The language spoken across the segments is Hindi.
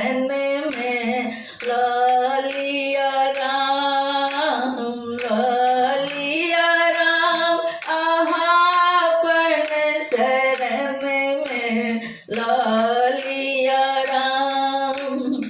शरण में ललिया राम आहापन शरण में ललिया राम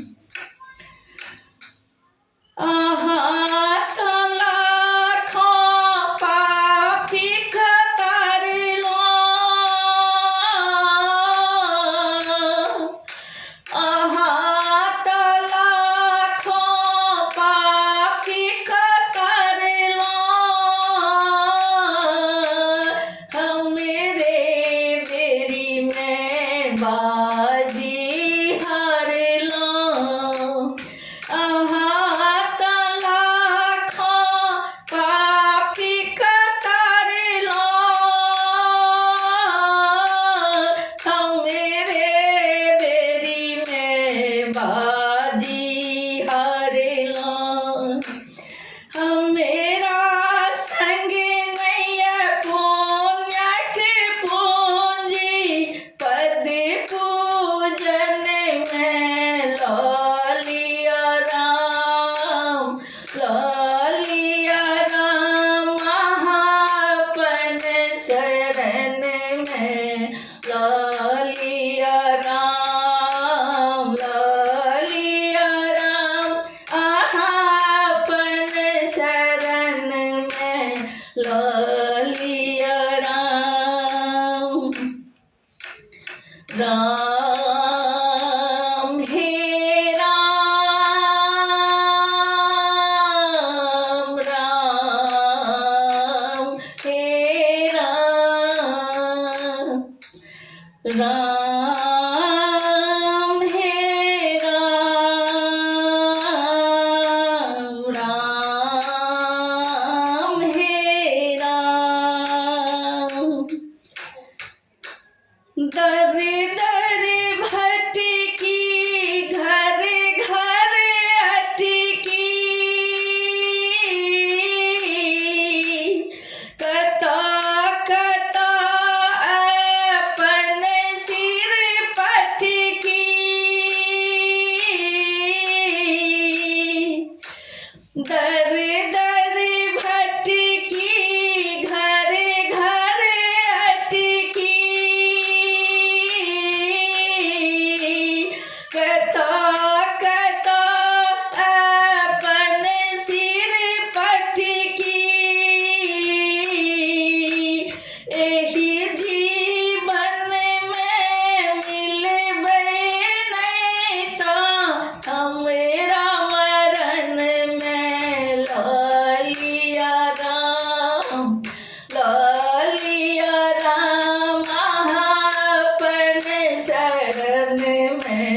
बाजी हार लो लाखों पापी कतार लो हम मेरे बेरी में बाजी हार लो हम मेरा संग नैया पुण्य के पूंजी पद पूजन में ललिया राम महापन शरण में ललिया राम आहापन शरण में ललिया राम राम हे राम राम हे राम राम हे राम राम हे राम दर दर भटकी घर घर अटकी कता कता अपन सिर पटकी दर दर भटकी घर घर अटकी कता कता अपन सिर पटकी एही जीवन में मिलबे नहीं ता हमरा मरण में ललिया राम महापन शरण में